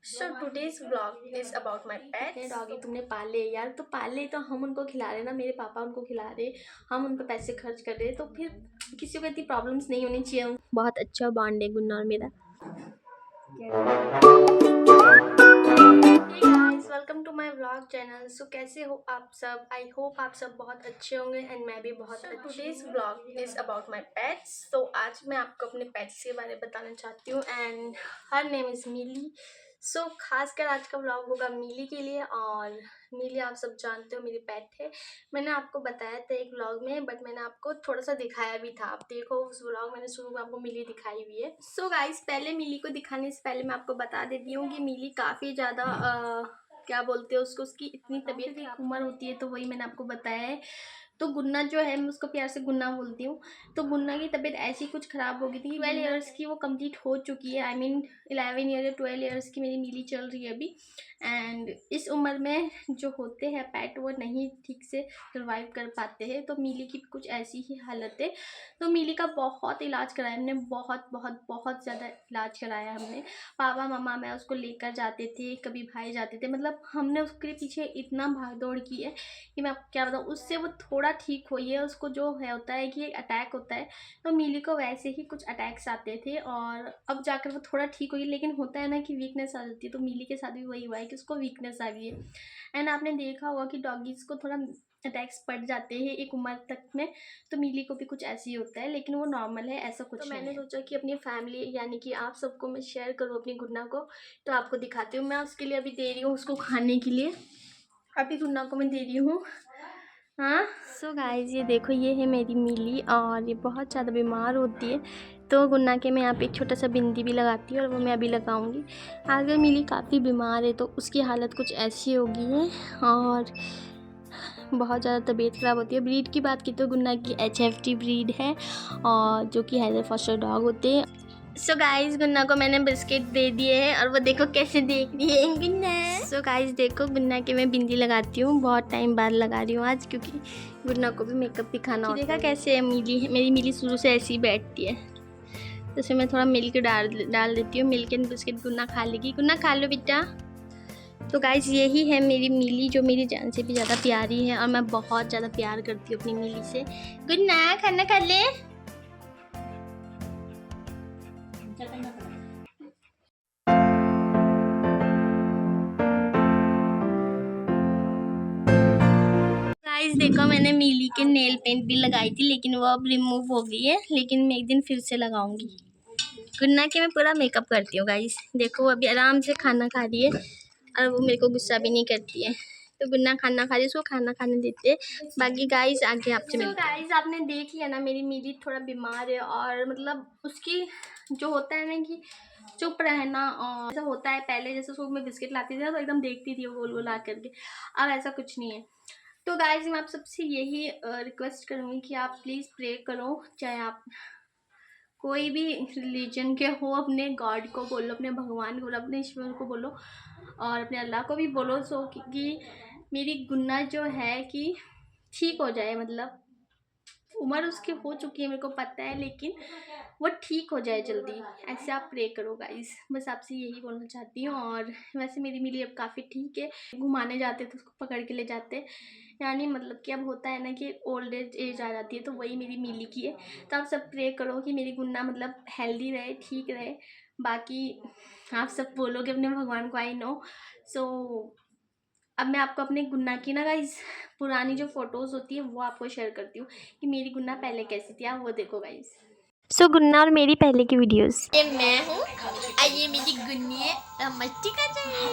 So today's vlog is about my pets. Doggy तुमने पाले यार, तो पाले तो हम उनको खिला रहे ना, मेरे पापा उनको खिला रहे, हम उन पर पैसे खर्च कर रहे, तो फिर किसी को इतनी प्रॉब्लम्स नहीं होनी चाहिए। बहुत अच्छा बॉन्ड है गुन्ना और मेरा। Welcome to my vlog channel. So कैसे हो आप सब? आई होप आप सब बहुत अच्छे होंगे एंड मैं भी बहुत अच्छी। Today's vlog is about my pets. तो आज मैं आपको अपने पेट्स के बारे में बताना चाहती हूँ एंड हर नेम इज़ मिली। सो खासकर आज का व्लॉग होगा मिली के लिए। और मिली आप सब जानते हो मेरी पेट है। मैंने आपको बताया था एक व्लॉग में, बट मैंने आपको थोड़ा सा दिखाया भी था। आप देखो उस व्लॉग मैंने शुरू में आपको मिली दिखाई हुई है। सो गाइस, पहले मिली को दिखाने से पहले मैं आपको बता देती हूँ कि मिली काफ़ी ज़्यादा क्या बोलते हैं उसको, उसकी इतनी तबीयत की उम्र होती है, तो वही मैंने आपको बताया है। तो गुन्ना जो है, मैं उसको प्यार से गुन्ना बोलती हूँ। तो गुन्ना की तबीयत ऐसी कुछ ख़राब हो गई थी। 12 ईयर्स की वो कंप्लीट हो चुकी है। आई मीन 11 ईयर या 12 ईयर्स की मेरी मिली चल रही है अभी। एंड इस उम्र में जो होते हैं पेट, वो नहीं ठीक से सर्वाइव कर पाते हैं। तो मिली की कुछ ऐसी ही हालत है। तो मिली का बहुत इलाज कराया हमने, बहुत बहुत बहुत ज़्यादा इलाज कराया हमने। पापा मम्मा मैं उसको लेकर जाते थे, कभी भाई जाते थे, मतलब हमने उसके पीछे इतना भाग दौड़ की है कि मैं आपको क्या बताऊँ। उससे वो थोड़ा ठीक हुई है। उसको जो है होता है कि अटैक होता है, तो मिली को वैसे ही कुछ अटैक्स आते थे और अब जाकर वो थोड़ा ठीक हुई। लेकिन होता है ना कि वीकनेस आ जाती है, तो मिली के साथ भी वही हुआ है कि उसको वीकनेस आ गई है। एंड आपने देखा होगा कि डॉगीज को थोड़ा अटैक्स पड़ जाते हैं एक उम्र तक में, तो मिली को भी कुछ ऐसे ही होता है, लेकिन वो नॉर्मल है, ऐसा कुछ नहीं है। मैंने सोचा कि अपनी फैमिली यानी कि आप सबको मैं शेयर करूँ अपनी गुन्ना को, तो आपको दिखाती हूँ। मैं उसके लिए अभी दे रही हूँ उसको खाने के लिए। अभी गुन्ना को मैं दे रही हूँ। हाँ सो गाइस, ये देखो, ये है मेरी मिली और ये बहुत ज़्यादा बीमार होती है। तो गुन्ना के मैं यहाँ पे एक छोटा सा बिंदी भी लगाती हूँ और वो मैं अभी लगाऊंगी। अगर मिली काफ़ी बीमार है तो उसकी हालत कुछ ऐसी होगी है और बहुत ज़्यादा तबीयत ख़राब होती है। ब्रीड की बात की तो गुन्ना की HFT ब्रीड है और जो कि हैदर फॉस्टर डॉग होते हैं। सो गाइस, गुन्ना को मैंने बिस्किट दे दिए हैं और वो देखो कैसे देख रही है गुन्ना। सो गाइस देखो, गुन्ना के मैं बिंदी लगाती हूँ, बहुत टाइम बाद लगा रही हूँ आज, क्योंकि गुन्ना को भी मेकअप दिखाना होता है। देखा कैसे है मिली, मेरी मिली शुरू से ऐसी ही बैठती है। तो उसमें मैं थोड़ा मिल्क डाल देती हूँ। मिल्क एंड बिस्किट गुन्ना खा लेगी। गुन्ना खा लो बेटा। तो गाइस यही है मेरी मिली, जो मेरी जान से भी ज़्यादा प्यारी है और मैं बहुत ज़्यादा प्यार करती हूँ अपनी मिली से। गुन्ना खाना खा ले। गाइस देखो, मैंने मिली के नेल पेंट भी लगाई थी, लेकिन वो अब रिमूव हो गई है, लेकिन मैं एक दिन फिर से लगाऊंगी। गुन्ना के मैं पूरा मेकअप करती हूँ गाइस। देखो वो अभी आराम से खाना खा रही है और वो मेरे को गुस्सा भी नहीं करती है। तो गुन्ना खाना खा रही है, उसको खाना खाने देते हैं। बाकी गाइस आगे आपसे मिलते हैं। गाइस आपने देख लिया ना, मेरी मिली थोड़ा बीमार है और मतलब उसकी जो होता है ना कि चुप रहना, और ऐसा होता है। पहले जैसे उसको मैं बिस्किट लाती थी तो एकदम देखती थी वो गोल गोल ला करके, अब ऐसा कुछ नहीं है। तो गाइज मैं आप सबसे यही रिक्वेस्ट करूँगी कि आप प्लीज़ प्रे करो, चाहे आप कोई भी रिलीजन के हो, अपने गॉड को बोलो, अपने भगवान को बोलो, अपने ईश्वर को बोलो और अपने अल्लाह को भी बोलो। सो कि मेरी गुन्ना जो है कि ठीक हो जाए। मतलब उम्र उसकी हो चुकी है, मेरे को पता है, लेकिन वो ठीक हो जाए जल्दी, ऐसे आप प्रे करो गाइस। बस आपसे यही बोलना चाहती हूँ। और वैसे मेरी मिली अब काफ़ी ठीक है। घुमाने जाते तो उसको पकड़ के ले जाते, यानी मतलब कि अब होता है ना कि ओल्ड एज आ जाती है, तो वही मेरी मिली की है। तो आप सब प्रे करो कि मेरी गुन्ना मतलब हेल्दी रहे, ठीक रहे। बाकी आप सब बोलोगे अपने भगवान को, आई नो। सो अब मैं आपको अपने गुन्ना की ना गाइस पुरानी जो फोटोज़ होती है वो आपको शेयर करती हूँ कि मेरी गुन्ना पहले कैसी थी, आप वो देखो गाइस। सो गुन्ना और मेरी पहले की वीडियोस। ये मैं हूँ और ये मेरी गुन्नी है, तो मस्ती कर रही है।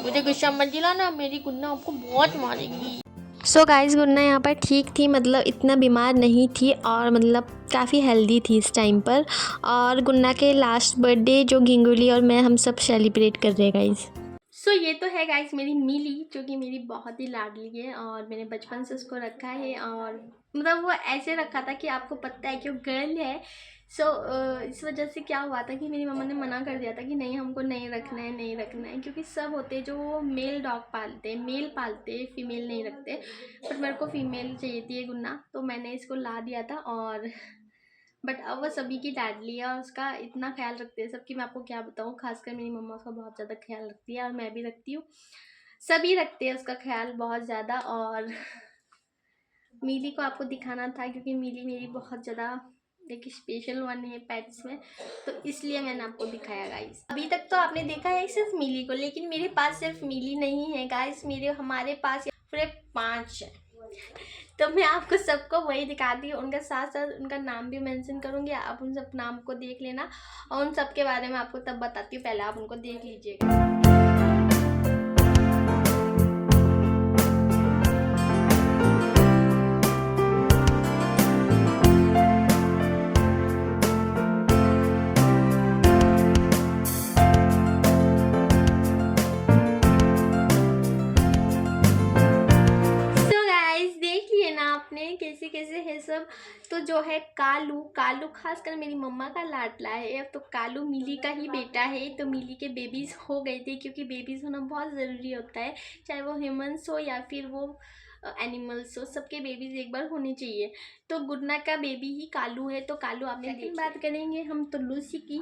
मुझे गुस्सा मत दिलाना, मेरी गुन्ना आपको बहुत मारेगी। सो गाइस, गुन्ना यहाँ पर ठीक थी, मतलब इतना बीमार नहीं थी और मतलब काफ़ी हेल्दी थी इस टाइम पर। और गुन्ना के लास्ट बर्थडे जो घिंगुली और मैं हम सब सेलिब्रेट कर रहे हैं गाइस। सो ये तो है गाइस मेरी मिली, जो कि मेरी बहुत ही लाडली है और मैंने बचपन से उसको रखा है। और मतलब वो ऐसे रखा था कि आपको पता है कि वो गर्ल है। सो इस वजह से क्या हुआ था कि मेरी मम्मा ने मना कर दिया था कि नहीं, हमको नहीं रखना है, नहीं रखना है, क्योंकि सब होते हैं जो मेल डॉग पालते हैं, मेल पालते हैं, फीमेल नहीं रखते। बट मेरे को फीमेल चाहिए थी ये गुन्ना, तो मैंने इसको ला दिया था। और बट अब वो सभी की लाडली है और उसका इतना ख्याल रखते हैं सबकी, मैं आपको क्या बताऊँ। खासकर मेरी मम्मा उसका बहुत ज़्यादा ख्याल रखती है और मैं भी रखती हूँ, सभी रखते हैं उसका ख्याल बहुत ज़्यादा। और मिली को आपको दिखाना था क्योंकि मिली मेरी बहुत ज़्यादा एक स्पेशल वन है पेट्स में, तो इसलिए मैंने आपको दिखाया गाइस। अभी तक तो आपने देखा है सिर्फ मिली को, लेकिन मेरे पास सिर्फ मिली नहीं है गाइस, हमारे पास पूरे 5 है। तो मैं आपको सबको वही दिखाती हूँ, उनका साथ साथ उनका नाम भी मेंशन करूँगी, आप उन सब नाम को देख लेना और उन सब के बारे में आपको तब बताती हूँ, पहले आप उनको देख लीजिएगा। कैसे कैसे है सब। तो जो है कालू, कालू खासकर मेरी मम्मा का लाडला है। तो कालू मिली का ही बेटा है। तो मिली के बेबीज़ हो गए थे क्योंकि बेबीज़ होना बहुत ज़रूरी होता है, चाहे वो ह्यूमंस हो या फिर वो एनिमल्स हो, सबके बेबीज़ एक बार होने चाहिए। तो गुडना का बेबी ही कालू है। तो कालू आपने देखी। बात करेंगे हम तो लूसी की।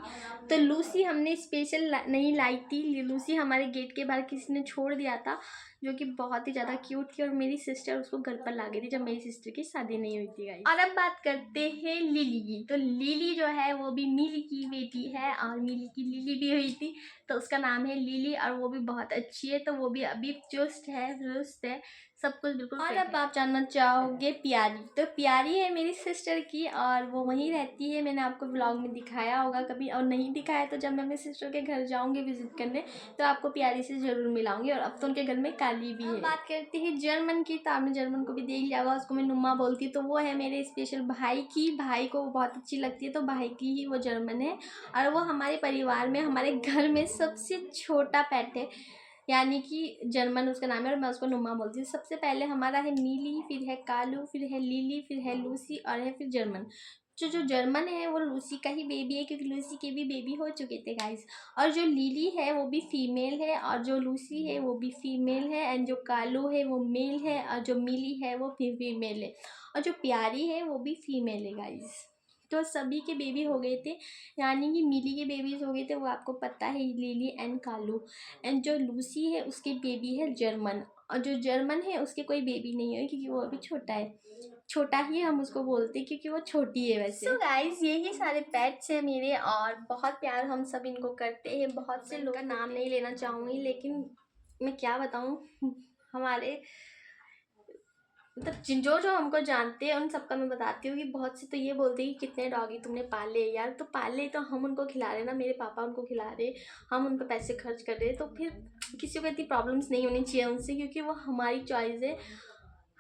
तो लूसी हमने स्पेशल नहीं लाई थी, लूसी हमारे गेट के बाहर किसी ने छोड़ दिया था, जो कि बहुत ही ज़्यादा क्यूट थी और मेरी सिस्टर उसको घर पर ला गई थी जब मेरी सिस्टर की शादी नहीं हुई थी गाइस। और अब बात करते हैं लिली की। तो लिली जो है वो भी मिली की बेटी है और मिली की लिली भी हुई थी, तो उसका नाम है लिली और वो भी बहुत अच्छी है। तो वो भी अभी चुस्त है, दुरुस्त है, सब कुछ बिल्कुल। और अब आप जानना चाहोगे प्यारी। तो प्यारी है मेरी सिस्टर की और वो वहीं रहती है। मैंने आपको व्लॉग में दिखाया होगा कभी, और नहीं दिखाया तो जब मैं अपने सिस्टर के घर जाऊंगी विजिट करने तो आपको प्यारी से ज़रूर मिलाऊंगी। और अब तो उनके घर में काली भी है। बात करते हैं जर्मन की। तो आपने जर्मन को भी देख लिया होगा, उसको मैं नुम्मा बोलती हूँ। तो वो है मेरे स्पेशल भाई की, भाई को वो बहुत अच्छी लगती है, तो भाई की ही वो जर्मन है। और वो हमारे परिवार में, हमारे घर में सबसे छोटा पेट है, यानी कि जर्मन उसका नाम है और मैं उसको नुम्मा बोलती हूँ। सबसे पहले हमारा है मिली, फिर है कालू, फिर है लिली, फिर है लूसी और है फिर जर्मन। जो जर्मन है वो लूसी का ही बेबी है क्योंकि लूसी के भी बेबी हो चुके थे गाइस। और जो लिली है वो भी फीमेल है और जो लूसी है वो भी फीमेल है, एंड जो कालू है वो मेल है और जो मिली है वो फिर फीमेल है और जो प्यारी है वो भी फीमेल है गाइस। तो सभी के बेबी हो गए थे, यानी कि मिली के बेबीज हो गए थे, वो आपको पता है, लिली एंड कालू। एंड जो लूसी है उसके बेबी है जर्मन, और जो जर्मन है उसके कोई बेबी नहीं है क्योंकि वो अभी छोटा है, छोटा ही हम उसको बोलते हैं क्योंकि वो छोटी है वैसे। सो गाइज यही सारे पेट्स हैं मेरे और बहुत प्यार हम सब इनको करते हैं। बहुत से लोगों का नाम नहीं लेना चाहूँगी लेकिन मैं क्या बताऊँ, हमारे मतलब जो जो हमको जानते हैं उन सबका मैं बताती हूँ कि बहुत से तो ये बोलते हैं कि कितने डॉगी तुमने पाले यार। तो पाले तो हम उनको खिला रहे ना, मेरे पापा उनको खिला रहे, हम उन पर पैसे खर्च कर रहे, तो फिर किसी को इतनी प्रॉब्लम्स नहीं होनी चाहिए उनसे, क्योंकि वो हमारी चॉइस है।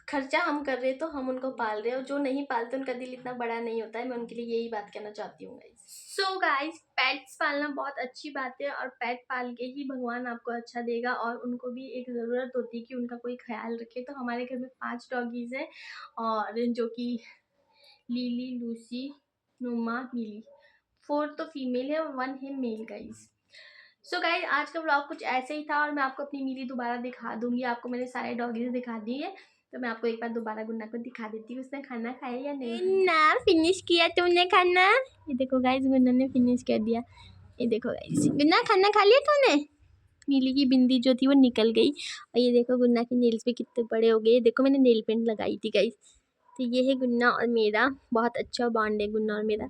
खर्चा हम कर रहे तो हम उनको पाल रहे, और जो नहीं पालते उनका दिल इतना बड़ा नहीं होता है। मैं उनके लिए यही बात कहना चाहती हूँ गाइज। सो गाइज पेट्स पालना बहुत अच्छी बात है और पेट पाल के ही भगवान आपको अच्छा देगा, और उनको भी एक ज़रूरत होती है कि उनका कोई ख्याल रखे। तो हमारे घर में 5 डॉगीज़ हैं और जो कि लिली, लूसी, नुमा, मिली, 4 तो फीमेल है और 1 है मेल गाइज। सो गाइज आज का व्लॉग कुछ ऐसे ही था और मैं आपको अपनी मिली दोबारा दिखा दूंगी। आपको मैंने सारे डॉगीज दिखा दिए, तो मैं आपको एक बार दोबारा गुन्ना को दिखा देती हूँ उसने खाना खाया या नहीं। ना फिनिश किया तुमने खाना? ये देखो गाइज गुन्ना ने फिनिश कर दिया। ये देखो गाइज, गुन्ना खाना खा लिया तूने? मिली की बिंदी जो थी वो निकल गई और ये देखो गुन्ना के नेल्स भी कितने बड़े हो गए। देखो मैंने नेल पेंट लगाई थी गाइज। तो ये है गुन्ना और मेरा बहुत अच्छा बॉन्ड है गुन्ना और मेरा।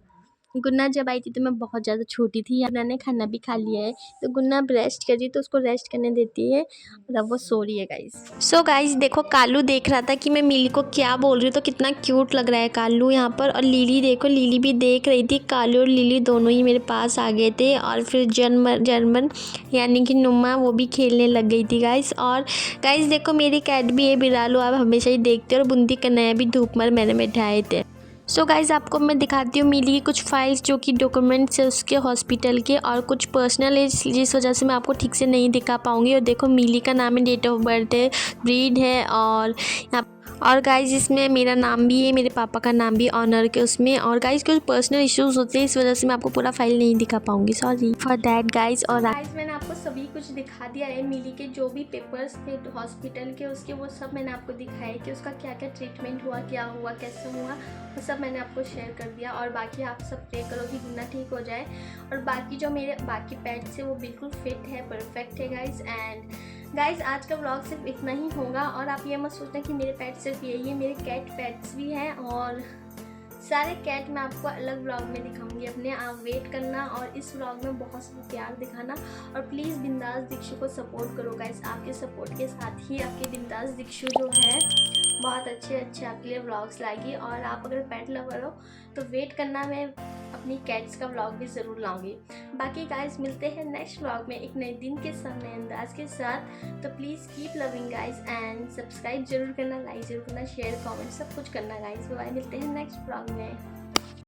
गुन्ना जब आई थी तो मैं बहुत ज़्यादा छोटी थी, गुन्ना ने खाना भी खा लिया है, तो गुन्ना अब रेस्ट कर रही है तो उसको रेस्ट करने देती है और अब वो सो रही है गाइस। सो गाइस देखो कालू देख रहा था कि मैं मिली को क्या बोल रही हूँ, तो कितना क्यूट लग रहा है कालू यहाँ पर। और लिली देखो, लिली भी देख रही थी। कालू और लिली दोनों ही मेरे पास आ गए थे और फिर जर्मन यानी कि नुम्मा वो भी खेलने लग गई थी गाइस। और गाइस देखो मेरी कैट भी है बिरालू, आप हमेशा ही देखते हो, और बुंदी कन्हैया भी धूप में मैंने बैठाए थे। सो गाइज़ आपको मैं दिखाती हूँ मिली की कुछ फाइल्स जो कि डॉक्यूमेंट्स है उसके हॉस्पिटल के, और कुछ पर्सनल है जिस वजह से मैं आपको ठीक से नहीं दिखा पाऊँगी। और देखो मिली का नाम है, डेट ऑफ बर्थ है, ब्रीड है, और यहाँ और गाइज इसमें मेरा नाम भी है, मेरे पापा का नाम भी ऑनर के उसमें। और गाइज कुछ पर्सनल इश्यूज़ होते हैं, इस वजह से मैं आपको पूरा फाइल नहीं दिखा पाऊँगी, सॉरी फॉर दैट गाइज। और गाइस मैंने आपको सभी कुछ दिखा दिया है। मिली के जो भी पेपर्स थे हॉस्पिटल के उसके, वो सब मैंने आपको दिखाया कि उसका क्या क्या ट्रीटमेंट हुआ, क्या हुआ, कैसे हुआ, वो सब मैंने आपको शेयर कर दिया। और बाकी आप सब प्रे करो कि गुना ठीक हो जाए। और बाकी जो मेरे बाकी पेट्स है वो बिल्कुल फिट है, परफेक्ट है गाइस। एंड गाइस आज का व्लॉग सिर्फ इतना ही होगा। और आप ये मत सोचना कि मेरे पेट सिर्फ यही है, मेरे कैट पेट्स भी हैं और सारे कैट मैं आपको अलग व्लॉग में दिखाऊंगी अपने। आप वेट करना और इस व्लॉग में बहुत सा प्यार दिखाना। और प्लीज़ बिंदास दीक्षु को सपोर्ट करो गाइस। आपके सपोर्ट के साथ ही आपकी बिंदास दीक्षु जो है बहुत अच्छे आपके लिए व्लॉग्स लाएगी। और आप अगर पेट लवर हो तो वेट करना, मैं अपनी कैट्स का व्लॉग भी ज़रूर लाऊंगी। बाकी गाइस मिलते हैं नेक्स्ट व्लॉग में एक नए दिन के साथ, नए अंदाज के साथ। तो please keep loving guys and subscribe जरूर करना, लाइक जरूर करना, शेयर कमेंट सब कुछ करना गाइस। बाय, मिलते हैं नेक्स्ट व्लॉग में।